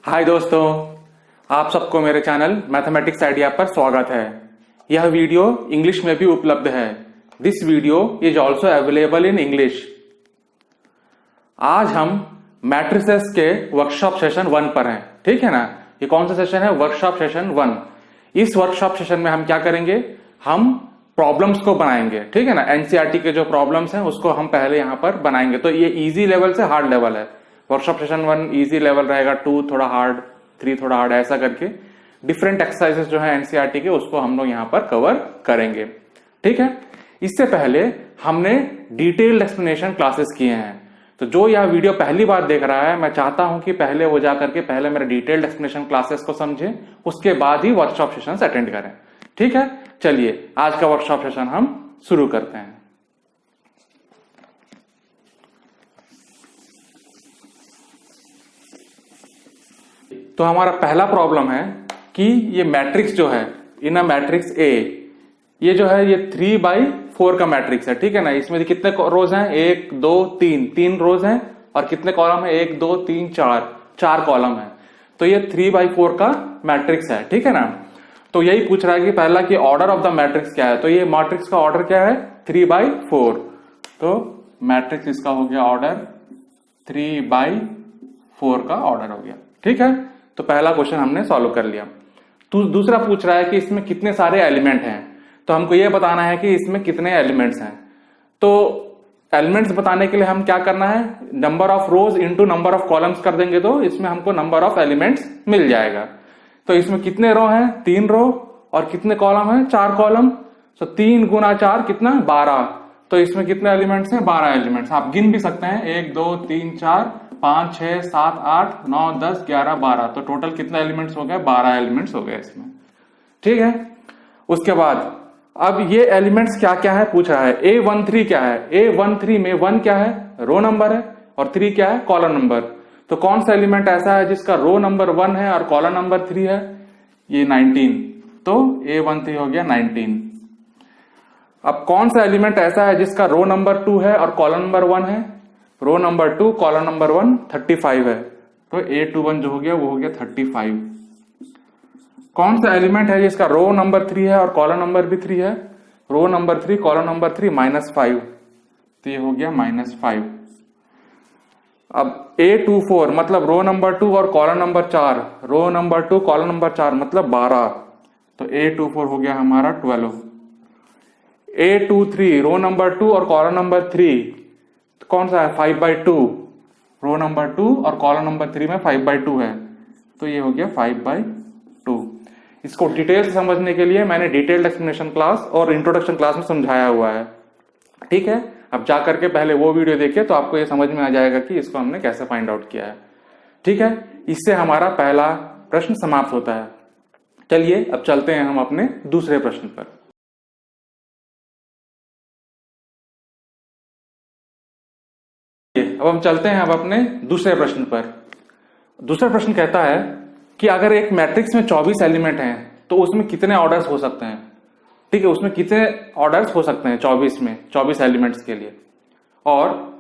हाय दोस्तों, आप सबको मेरे चैनल मैथमेटिक्स आइडिया पर स्वागत है। यह वीडियो इंग्लिश में भी उपलब्ध है। This video is also available in English. आज हम मैट्रिसेस के वर्कशॉप सेशन 1 पर हैं, ठीक है ना। ये कौन सा सेशन है? Workshop session 1। इस वर्कशॉप सेशन में हम क्या करेंगे? हम प्रॉब्लम्स को बनाएंगे, ठीक है ना। एनसीईआरटी के जो प्रॉब्लम्स हैं उसको हम पहले यहां पर बनाएंगे। तो ये इजी लेवल से हार्ड लेवल है। वर्कशॉप सेशन 1 इजी लेवल रहेगा, 2 थोड़ा हार्ड, 3 थोड़ा हार्ड, ऐसा करके डिफरेंट एक्सरसाइजेस जो है एनसीईआरटी के उसको हम लोग यहां पर कवर करेंगे, ठीक है। इससे पहले हमने डिटेल्ड एक्सप्लेनेशन क्लासेस किए हैं। तो जो यह वीडियो पहली बार देख रहा है, मैं चाहता हूं कि पहले वो जाकर के पहले मेरे डिटेल्ड एक्सप्लेनेशन क्लासेस को समझे, उसके बाद ही वर्कशॉप सेशन अटेंड करें, ठीक है। चलिए आज का वर्कशॉप सेशन हम शुरू करते हैं। तो हमारा पहला प्रॉब्लम है कि ये मैट्रिक्स जो है, इन अ मैट्रिक्स ए, ये जो है ये 3/4 का मैट्रिक्स है, ठीक है ना। इसमें कितने रोज हैं? 1 2 3 रोज हैं। और कितने कॉलम है? 1 2 3 4 कॉलम है। तो ये 3/4 का मैट्रिक्स है, ठीक है ना। तो यही पूछ रहा है कि पहला कि ऑर्डर ऑफ द मैट्रिक्स क्या है। तो ये मैट्रिक्स का ऑर्डर क्या है? 3/4। तो मैट्रिक्स इसका हो गया ऑर्डर 3/4 का ऑर्डर हो गया, ठीक है। तो पहला क्वेश्चन हमने सॉल्व कर लिया। तो दूसरा पूछ रहा है कि इसमें कितने सारे एलिमेंट हैं। तो हमको यह बताना है कि इसमें कितने एलिमेंट्स हैं। तो एलिमेंट्स बताने के लिए हम क्या करना है? Number of rows into number of columns कर देंगे तो इसमें हमको नंबर ऑफ एलिमेंट्स मिल जाएगा। तो इसमें कितने रो हैं? 3 रो। और कितने कॉलम हैं? 4 कॉलम। तो 3 गुना 4 कितना? 12। तो इसमें कितने एलिमेंट्स हैं? 12 एलिमेंट्स। आप गिन भी सकते हैं, 1 2 3 4 5 6 7 8 9 10 11 12। तो टोटल कितने एलिमेंट्स हो गए? 12 एलिमेंट्स हो गए इसमें, ठीक है। उसके बाद अब ये एलिमेंट्स क्या क्या है पूछ रहा है। A13 क्या है? A13 में 1 क्या है? रो नंबर है। और 3 क्या है? Column number. तो कौन सा एलिमेंट ऐसा है जिसका रो नंबर 1 है और कॉलम नंबर 3 है? ये 19। तो A13 हो गया 19। अब कौन सा एलिमेंट ऐसा है जिसका रो नंबर 2 है और कॉलम नंबर 1 है? रो नंबर 2 कॉलम नंबर 1 35 है। तो A21 जो हो गया वो हो गया 35। कौन सा एलिमेंट है जिसका रो नंबर 3 है और कॉलम नंबर भी 3 है? Row number 3 column number 3 -5। तो ये हो गया -5। अब A24 मतलब रो नंबर 2 और column number 4, row number 2 column number 4 मतलब 12। तो A24 हो गया हमारा 12। A23 रो नंबर 2 और कॉलम नंबर 3, तो कौन सा है? 5/2। रो नंबर 2 और कॉलम नंबर 3 में 5/2 है। तो ये हो गया 5/2। इसको डिटेल से समझने के लिए मैंने डिटेल्ड एक्सप्लेनेशन क्लास और इंट्रोडक्शन क्लास में समझाया हुआ है, ठीक है। अब जा करके पहले वो वीडियो देखिए तो आपको ये समझ में आ जाएगा कि इसको हमने कैसे फाइंड आउट किया है, ठीक है। इससे हमारा पहला प्रश्न समाप्त होता है। चलिए अब चलते हैं हम अपने दूसरे प्रश्न पर। अब हम चलते हैं अब अपने दूसरे प्रश्न पर। दूसरा प्रश्न कहता है कि अगर एक मैट्रिक्स में 24 एलिमेंट हैं तो उसमें कितने ऑर्डर्स हो सकते हैं, ठीक है। उसमें कितने ऑर्डर्स हो सकते हैं 24 में, 24 एलिमेंट्स के लिए। और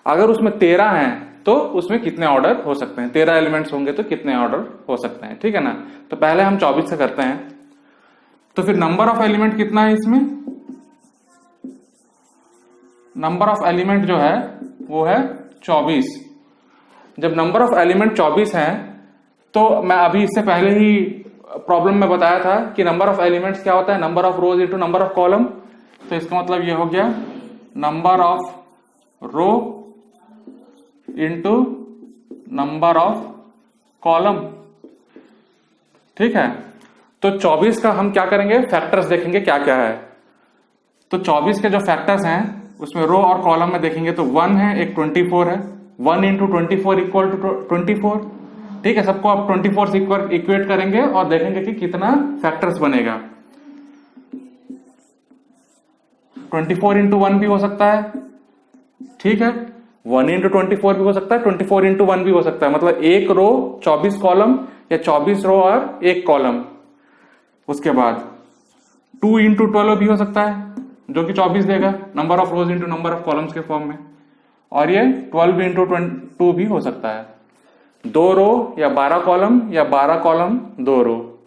अगर उसमें 13 हैं तो उसमें कितने ऑर्डर हो सकते हैं? 13 एलिमेंट्स होंगे तो कितने ऑर्डर हो सकते हैं, ठीक है ना। तो पहले हम 24 से करते हैं। तो फिर नंबर ऑफ एलिमेंट कितना है इसमें? नंबर ऑफ एलिमेंट जो है वो है 24। जब नंबर ऑफ एलिमेंट 24 है तो मैं अभी इससे पहले ही प्रॉब्लम में बताया था कि नंबर ऑफ एलिमेंट्स क्या होता है? Number of rows into number of column. तो इसका मतलब ये हो गया number of row into number of column, ठीक है। तो 24 का हम क्या करेंगे? फैक्टर्स देखेंगे क्या क्या है। तो 24 के जो फैक्टर्स हैं उसमें रो और कॉलम में देखेंगे तो 1 है, एक 24 है। 1 इंटू 24 इक्वल टू 24, ठीक है। सबको आप 24 से इक्वेट करेंगे और देखेंगे कि कितना फैक्टर्स बनेगा। 24 इंटू 1 भी हो सकता है, ठीक है। 1 इंटू 24 भी हो सकता है, 24 इंटू 1 भी हो सकता है। मतलब एक रो 24 कॉलम या 24 रो और एक कॉलम। उसके बाद 2 इंटू 12 भी हो सकता है जो कि 24 देगा, number of rows into number of columns के फॉर्म में। और ये 12 इंटू 2 भी हो सकता है। 2 रो या 12 कॉलम या 12 कॉलम 2 रो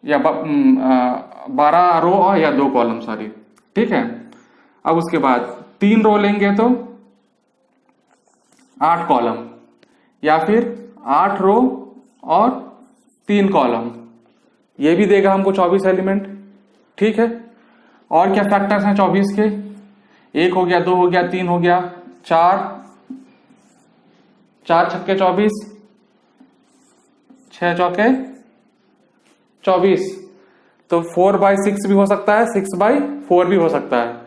या 12 रो या 2 कॉलम, सॉरी, ठीक है। अब उसके बाद 3 रो लेंगे तो 8 कॉलम, या फिर 8 रो और 3 कॉलम, ये भी देगा हमको 24 एलिमेंट, ठीक है। और क्या फैक्टर्स हैं 24 के? 1 हो गया, 2 हो गया, 3 हो गया, 4 छक्के 24, 6 चौके 24, तो 4/6 भी हो सकता है, 6/4 भी हो सकता है।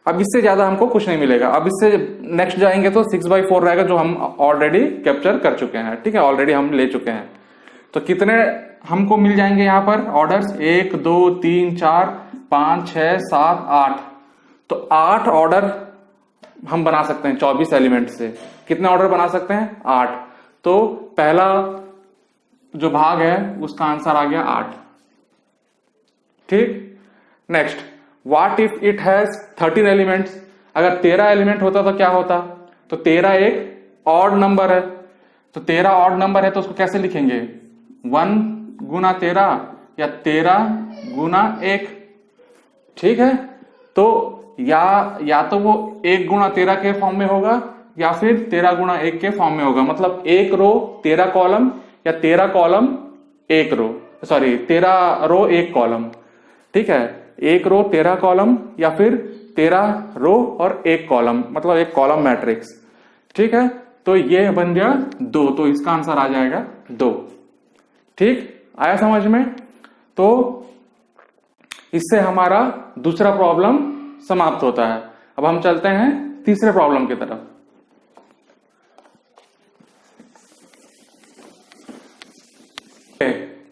अब इससे ज्यादा हमको कुछ नहीं मिलेगा। अब इससे नेक्स्ट जाएंगे तो 6/4 रहेगा, जो हम ऑलरेडी कैप्चर कर चुके हैं, ठीक है, ऑलरेडी हम ले चुके हैं। तो कितने हमको मिल जाएंगे यहाँ पर ऑर्डर्स? 1 2 3 4 5 6 7 8। तो 8 ऑर्डर हम बना सकते हैं 24 एलिमेंट से। कितने ऑर्डर बना सकते हैं? 8। तो पहला जो भाग है उसका आंसर आ गया 8, ठीक। Next, what if it has 13 elements? अगर 13 एलिमेंट होता तो क्या होता? तो 13 एक ऑड नंबर है, तो 13 ऑड नंबर है तो उसको कैसे लिखेंगे? 1 गुना 13 या 13 गुना 1, ठीक है। तो या तो वो 1 गुना 13 के फॉर्म में होगा या फिर 13 गुना 1 के फॉर्म में होगा। मतलब 1 रो 13 कॉलम या 13 कॉलम 1 रो, सॉरी 13 रो 1 कॉलम, ठीक है। 1 रो 13 कॉलम या फिर 13 रो और 1 कॉलम, मतलब 1 कॉलम मैट्रिक्स, ठीक है। तो ये बन गया 2, तो इसका आंसर आ जाएगा 2, ठीक। आया समझ में? तो इससे हमारा दूसरा प्रॉब्लम समाप्त होता है। अब हम चलते हैं तीसरे प्रॉब्लम की तरफ।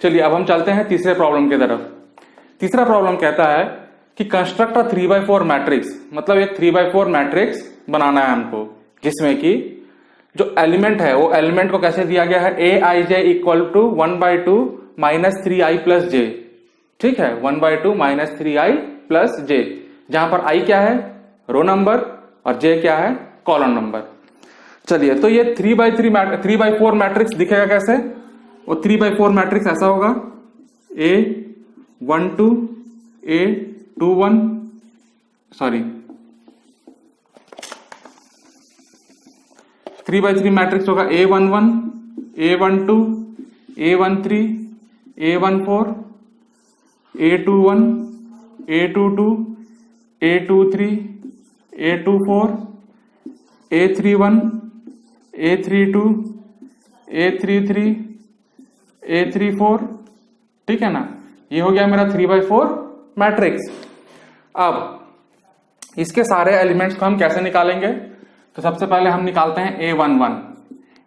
चलिए अब हम चलते हैं तीसरे प्रॉब्लम की तरफ। तीसरा प्रॉब्लम कहता है कि कंस्ट्रक्ट अ 3/4 मैट्रिक्स, मतलब एक 3/4 मैट्रिक्स बनाना है हमको, जिसमें कि जो एलिमेंट है वो एलिमेंट को कैसे दिया गया है? aij equal to 1/2 minus 3i plus j, ठीक है, 1/2 माइनस 3i प्लस j, जहां पर i क्या है? रो नंबर, और j क्या है? Column number. चलिए, तो ये 3/4 मैट्रिक्स दिखेगा कैसे? वो 3/4 मैट्रिक्स ऐसा होगा, A12 A21, सॉरी 3/3 मैट्रिक्स होगा A11 A12 A13 A14 A21 A22 A23 A24 A31 A32 A33 A34, ठीक है ना। ये हो गया मेरा 3/4 मैट्रिक्स। अब इसके सारे एलिमेंट्स को हम कैसे निकालेंगे? तो सबसे पहले हम निकालते हैं A11।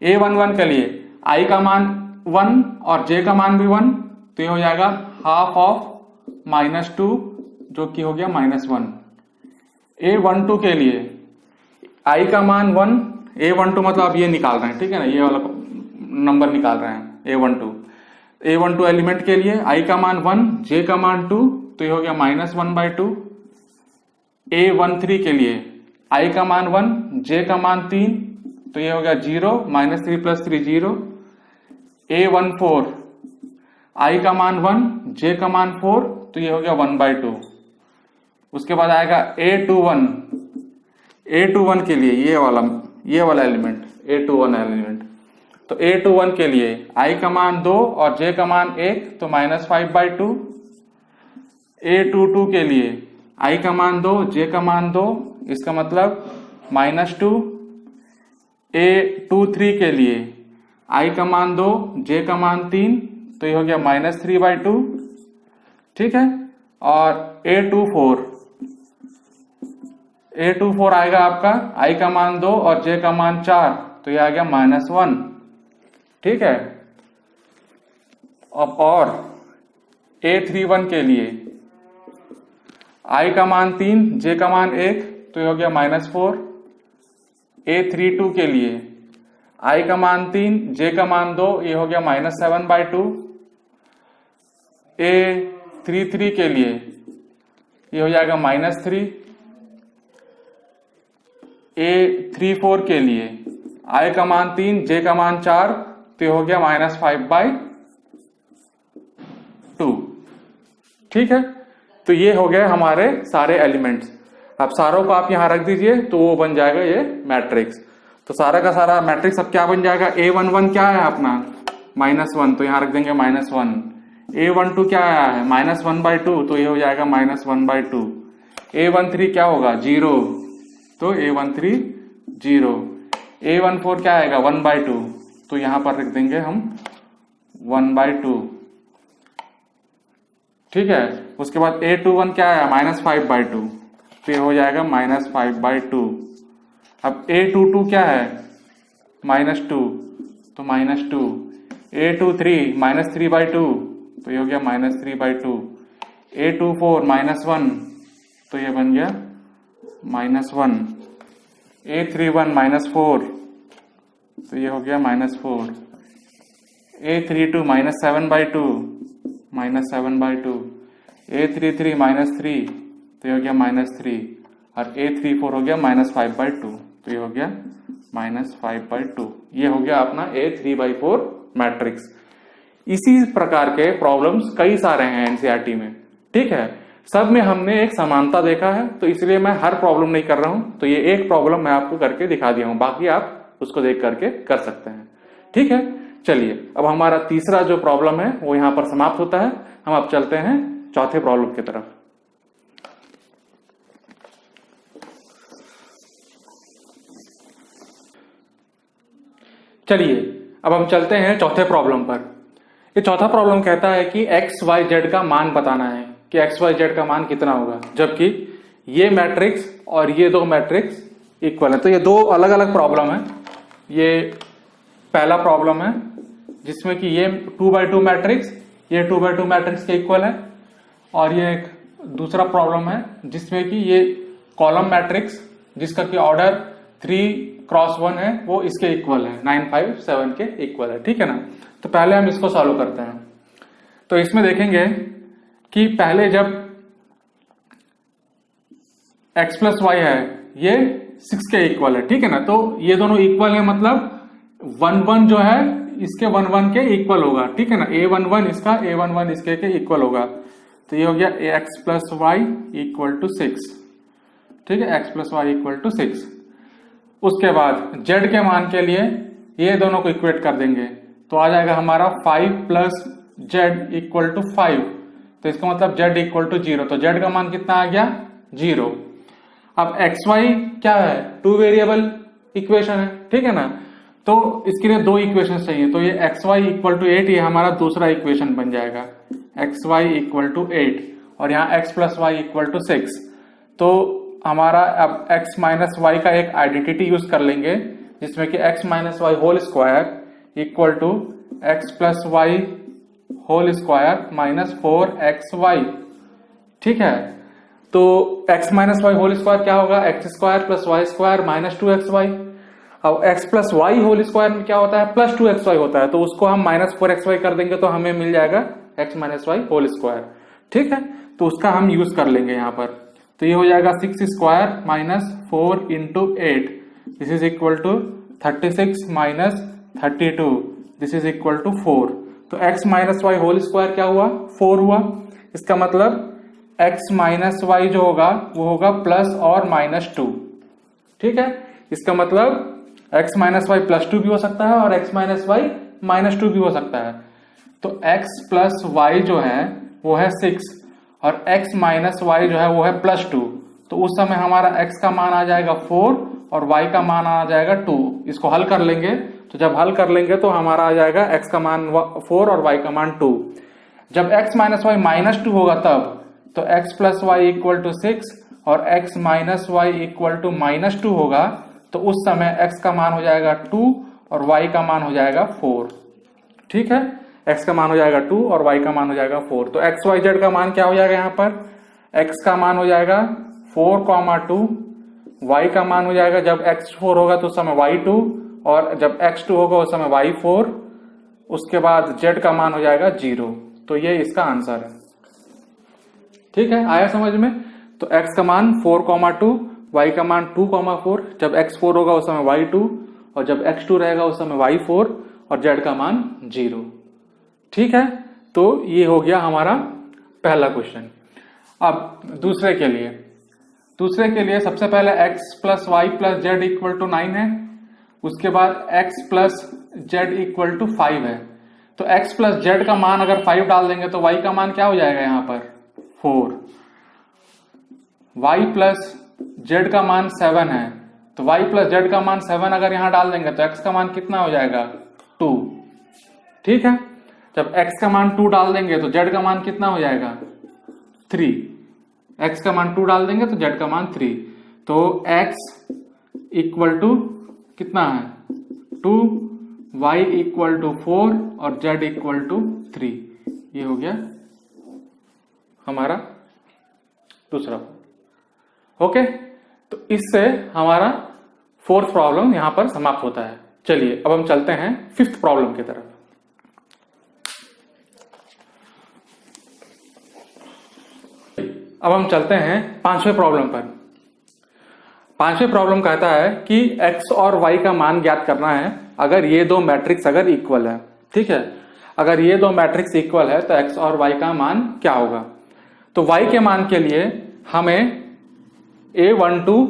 A11 के लिए i का मान 1 और j का मान भी 1, तो ये हो जाएगा हाफ ऑफ -2, जो कि हो गया -1। A12 के लिए i का मान 1, A12 मतलब अब ये निकाल रहे हैं, ठीक है ना, ये वाला नंबर निकाल रहे हैं। A12 एलिमेंट के लिए i का मान 1 j का मान 2, तो ये हो गया -1/2। A13 के लिए i का मान 1 j का मान 3, तो ये हो गया 0, -3 + 3 0। A14 i का मान 1 j का मान 4, तो ये हो गया 1/2। उसके बाद आएगा A21 के लिए ये वाला एलिमेंट, A21 एलिमेंट, तो A21 के लिए i का मान 2 और j का मान 1, तो -5/2। A22 के लिए i का मान 2 j का मान 2, इसका मतलब -2। A23 के लिए i का मान 2 j का मान 3, तो ये हो गया -3/2, ठीक है। और A24 आएगा आपका i का मान 2 और j का मान 4, तो ये आ गया -1, ठीक है। अब और A31 के लिए i का मान 3 j का मान 1, तो ये हो गया -4। A32 के लिए i का मान 3 j का मान 2, ये हो गया -7/2। A33 के लिए ये हो जाएगा -3। A34 के लिए i का मान 3, j का मान 4, तो ये हो गया -5/2। ठीक है, तो ये हो गए हमारे सारे एलिमेंट्स। अब सारों को आप यहां रख दीजिए तो वो बन जाएगा ये मैट्रिक्स। तो सारा का सारा मैट्रिक्स अब क्या बन जाएगा, A11 क्या है अपना -1, तो यहां रख देंगे -1। A12 क्या आया है -1/2, तो ये हो जाएगा -1/2। A13 क्या होगा 0, तो A13 0। A14 क्या आएगा 1/2, तो यहां पर रख देंगे हम 1/2। ठीक है, उसके बाद A21 क्या आया -5/2, तो ये हो जाएगा -5/2। अब A22 क्या है -2, तो -2। A23 -3/2, तो ये हो गया -3/2। A24 -1, तो ये बन गया -1। A31 -4, तो ये हो गया -4। A32 -7/2, -7/2। A33 -3, तो ये हो गया -3। और A34 हो गया -5/2, तो ये हो गया -5/2। ये हो गया अपना A3/4 मैट्रिक्स। इसी प्रकार के प्रॉब्लम्स कई सारे हैं एनसीईआरटी में। ठीक है, सब में हमने एक समानता देखा है, तो इसलिए मैं हर प्रॉब्लम नहीं कर रहा हूं। तो ये एक प्रॉब्लम मैं आपको करके दिखा दिया हूं, बाकी आप उसको देख करके कर सकते हैं। ठीक है, चलिए अब हमारा तीसरा जो प्रॉब्लम है वो यहां पर समाप्त होता है। हम अब चलते हैं चौथे प्रॉब्लम की तरफ। चलिए अब हम चलते हैं चौथे प्रॉब्लम पर। ये चौथा प्रॉब्लम कहता है कि एक्स वाई जेड का मान बताना है कि एक्स वाई जेड का मान कितना होगा, जबकि ये मैट्रिक्स और ये दो मैट्रिक्स इक्वल है। तो ये दो अलग अलग प्रॉब्लम है। ये पहला प्रॉब्लम है जिसमें कि ये 2/2 मैट्रिक्स ये 2/2 मैट्रिक्स के इक्वल है, और ये एक दूसरा प्रॉब्लम है जिसमें कि ये कॉलम मैट्रिक्स जिसका कि ऑर्डर 3x1 है वो इसके इक्वल है, 9 5 7 के इक्वल है। ठीक है ना, तो पहले हम इसको सॉल्व करते हैं। तो इसमें देखेंगे कि पहले जब x + y है ये 6 के इक्वल है। ठीक है ना, तो ये दोनों इक्वल है, मतलब 1 1 जो है इसके 1 1 के इक्वल होगा। ठीक है ना, A11 इसका A11 इसके के इक्वल होगा। तो ये हो गया x + y = 6। ठीक है, x + y = 6। उसके बाद z के मान के लिए ये दोनों को इक्वेट कर देंगे, तो आ जाएगा हमारा 5 + z = 5। तो इसका मतलब z = 0। तो z का मान कितना आ गया 0। अब xy क्या है 2 वेरिएबल इक्वेशन है। ठीक है ना, तो इसके लिए दो इक्वेशन चाहिए। तो ये xy = 8 ये हमारा दूसरा इक्वेशन बन जाएगा, xy = 8, और यहाँ x + y = 6। तो हमारा अब x - y का एक आइडेंटिटी यूज कर लेंगे जिसमें कि x - y whole square equal to x + y whole square -4xy। ठीक है, तो x - y होल स्क्वायर क्या होगा x² + y² -2xy। अब x + y होल स्क्वायर में क्या होता है +2xy होता है, तो उसको हम -4xy कर देंगे तो हमें मिल जाएगा x - y होल स्क्वायर। ठीक है, तो उसका हम यूज कर लेंगे यहाँ पर। तो ये हो जाएगा 6² - 4 × 8 this is equal to 36 - 32 this is equal to 4। तो x - y होल स्क्वायर क्या हुआ 4 हुआ। इसका मतलब x - y जो होगा वो होगा प्लस और -2। ठीक है, इसका मतलब x - y +2 भी हो सकता है और x - y -2 भी हो सकता है। तो x + y जो है वो है 6 और x - y जो है वो है +2। तो उस समय हमारा x का मान आ जाएगा 4 और y का मान आ जाएगा 2। इसको हल कर लेंगे, तो जब हल कर लेंगे तो हमारा आ जाएगा x का मान 4 और y का मान 2। जब x - y -2 होगा तब तो x + y = 6 और x - y = -2 होगा, तो उस समय x का मान हो जाएगा 2 और y का मान हो जाएगा 4। ठीक है, x का मान हो जाएगा 2 और y का मान हो जाएगा 4। तो x y z का मान क्या हो जाएगा यहाँ पर x का मान हो जाएगा 4, 2, y का मान हो जाएगा जब x4 होगा तो उस समय y2 और जब x2 होगा उस समय y4, उसके बाद z का मान हो जाएगा 0। तो ये इसका आंसर है। ठीक है, आया समझ में। तो x का मान 4, 2, y का मान 2, 4, जब x4 होगा उस समय y2 और जब x2 रहेगा उस समय y4 और z का मान 0। ठीक है, तो ये हो गया हमारा पहला क्वेश्चन। अब दूसरे के लिए सबसे पहले x plus Y plus Z equal to 9 है, उसके बाद x plus Z equal to 5 है। तो x प्लस जेड का मान अगर 5 डाल देंगे तो y का मान क्या हो जाएगा यहाँ पर 4। y प्लस जेड का मान 7 है, तो y प्लस जेड का मान 7 अगर यहां डाल देंगे तो x का मान कितना हो जाएगा 2। ठीक है, जब x का मान 2 डाल देंगे तो z का मान कितना हो जाएगा 3। x का मान 2 डाल देंगे तो z का मान 3। तो x इक्वल टू कितना है 2, y इक्वल टू 4 और z इक्वल टू 3। ये हो गया हमारा दूसरा। ओके, तो इससे हमारा फोर्थ प्रॉब्लम यहां पर समाप्त होता है। चलिए अब हम चलते हैं फिफ्थ प्रॉब्लम की तरफ। अब हम चलते हैं पांचवें प्रॉब्लम पर। पांचवें प्रॉब्लम कहता है कि x और y का मान ज्ञात करना है अगर ये दो मैट्रिक्स अगर इक्वल है। ठीक है, अगर ये दो मैट्रिक्स इक्वल है तो x और y का मान क्या होगा। तो y के मान के लिए हमें a12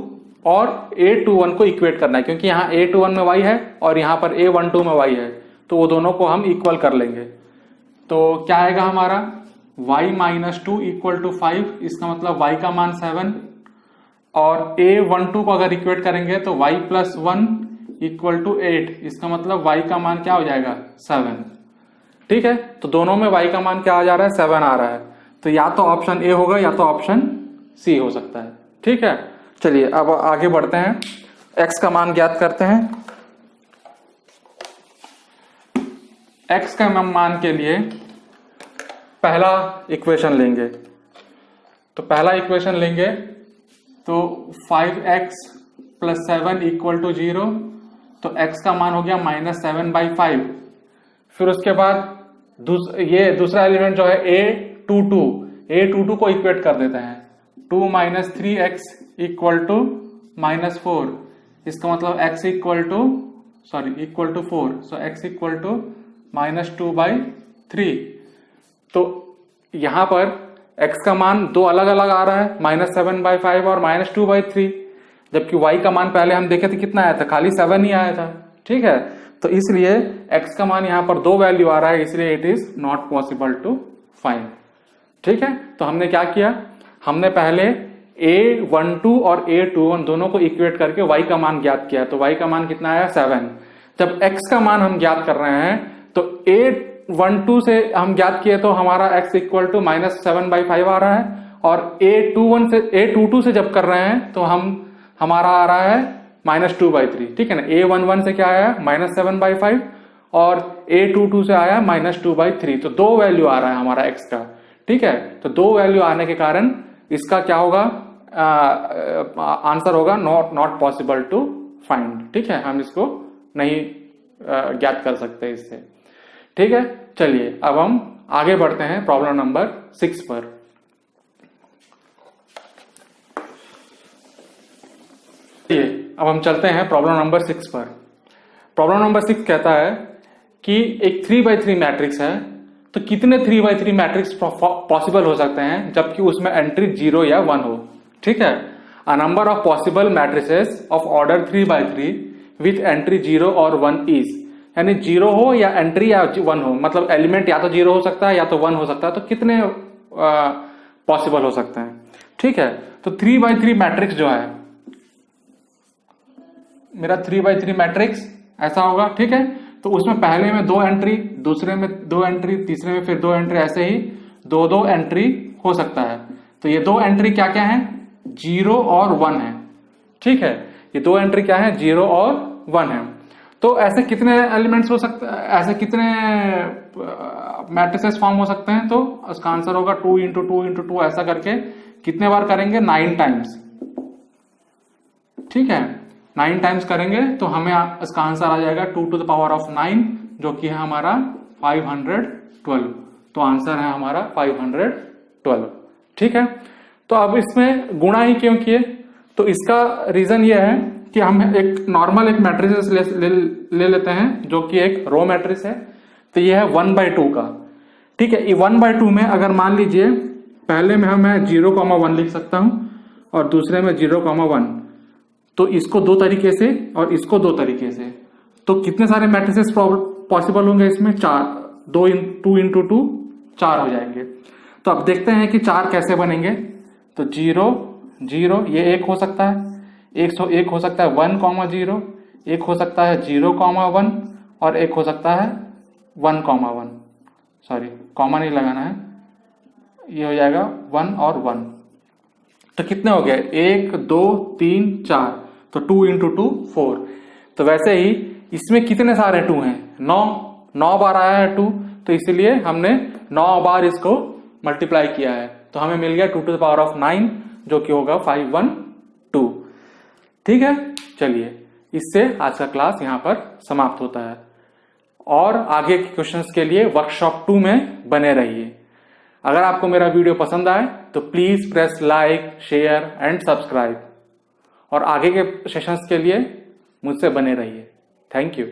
और a21 को इक्वेट करना है, क्योंकि यहाँ a21 में y है और यहाँ पर a12 में y है, तो वो दोनों को हम इक्वल कर लेंगे। तो क्या आएगा हमारा y माइनस 2 इक्वल टू 5, इसका मतलब y का मान 7, और a12 को अगर इक्वेट करेंगे तो y प्लस 1 इक्वल टू 8, इसका मतलब y का मान क्या हो जाएगा 7। ठीक है, तो दोनों में y का मान क्या आ जा रहा है 7 आ रहा है, तो या तो ऑप्शन ए होगा या तो ऑप्शन सी हो सकता है। ठीक है, चलिए अब आगे बढ़ते हैं, x का मान ज्ञात करते हैं। x का मान के लिए पहला इक्वेशन लेंगे, तो पहला इक्वेशन लेंगे तो 5x प्लस 7 इक्वल टू 0, तो x का मान हो गया -7/5। फिर उसके बाद ये दूसरा एलिमेंट जो है a22 को इक्वेट कर देते हैं, 2 माइनस 3x इक्वल टू -4, इसका मतलब x equal to 4, so x equal to -2/3। तो यहां पर x का मान दो अलग अलग आ रहा है, -7/5 और -2/3, जबकि y का मान पहले हम देखे थे कितना आया था, खाली 7 ही आया था। ठीक है, तो इसलिए x का मान यहां पर दो वैल्यू आ रहा है, इसलिए it is not possible to find. ठीक है, तो हमने क्या किया, हमने पहले a12 और a21 दोनों को इक्वेट करके y का मान ज्ञात किया, तो y का मान कितना आया 7। जब x का मान हम ज्ञात कर रहे हैं तो a12 से हम ज्ञात किए तो हमारा x इक्वल टू -7/5 आ रहा है, और a22 से जब कर रहे हैं तो हमारा आ रहा है -2/3। ठीक है ना, a11 से क्या आया -7/5 और a22 से आया -2/3, तो दो वैल्यू आ रहा है हमारा x का। ठीक है, तो दो वैल्यू आने के कारण इसका क्या होगा, आंसर होगा नॉट पॉसिबल टू फाइंड। ठीक है, हम इसको नहीं ज्ञात कर सकते इससे। ठीक है, चलिए अब हम आगे बढ़ते हैं प्रॉब्लम नंबर 6 पर। अब हम चलते हैं प्रॉब्लम नंबर 6 पर। प्रॉब्लम नंबर 6 कहता है कि एक 3x3 मैट्रिक्स है, तो कितने 3x3 मैट्रिक्स पॉसिबल हो सकते हैं जबकि उसमें एंट्री 0 या 1 हो। ठीक है, a number of possible matrices of order 3x3 with entry 0 और 1 इज, यानी 0 हो या एंट्री या 1 हो, मतलब एलिमेंट या तो 0 हो सकता है या तो 1 हो सकता है, तो कितने पॉसिबल हो सकते हैं। ठीक है, तो 3x3 मैट्रिक्स जो है मेरा 3x3 मैट्रिक्स ऐसा होगा। ठीक है, तो उसमें पहले में 2 एंट्री, दूसरे में 2 एंट्री, तीसरे में फिर 2 एंट्री, ऐसे ही 2 एंट्री हो सकता है। तो ये 2 एंट्री क्या क्या है, 0 और 1 है। ठीक है, ये 2 एंट्री क्या है, 0 और 1 है। तो ऐसे कितने एलिमेंट्स हो सकते हैं, ऐसे कितने मैट्रिसेस फॉर्म हो सकते हैं, तो उसका आंसर होगा 2 × 2 × 2, ऐसा करके कितने बार करेंगे 9 टाइम्स। ठीक है, 9 टाइम्स करेंगे तो हमें इसका आंसर आ जाएगा 2 to the power of 9, जो कि है हमारा 512। तो आंसर है हमारा 512। ठीक है, तो अब इसमें गुणा ही क्यों किए, तो इसका रीजन ये है कि हम एक नॉर्मल एक मैट्रिसेस ले लेते हैं जो कि एक रो मैट्रिक्स है। तो ये है 1/2 का, ठीक है। ये 1/2 में अगर मान लीजिए पहले में मैं 0,1 लिख सकता हूं और दूसरे में 0,1, तो इसको दो तरीके से और इसको दो तरीके से, तो कितने सारे मैट्रिसेस पॉसिबल होंगे इसमें? 4, 2 इंटू 2 4 हो जाएंगे। तो अब देखते हैं कि 4 कैसे बनेंगे। तो 0 0 ये एक हो सकता है, एक हो सकता है 1,0, एक हो सकता है 0,1 और एक हो सकता है 1,1। सॉरी, कॉमा नहीं लगाना है, ये हो जाएगा 1 और 1। तो कितने हो गए? 1 2 3 4, तो 2 इंटू 2 4। तो वैसे ही इसमें कितने सारे 2 हैं? 9 बार आया है 2, तो इसलिए हमने 9 बार इसको मल्टीप्लाई किया है। तो हमें मिल गया 2 टू द पावर ऑफ 9, जो कि होगा 512। ठीक है, चलिए इससे आज का क्लास यहां पर समाप्त होता है और आगे के क्वेश्चंस के लिए वर्कशॉप 2 में बने रहिए। अगर आपको मेरा वीडियो पसंद आए तो please press like, share and subscribe और आगे के सेशंस के लिए मुझसे बने रहिए। Thank you.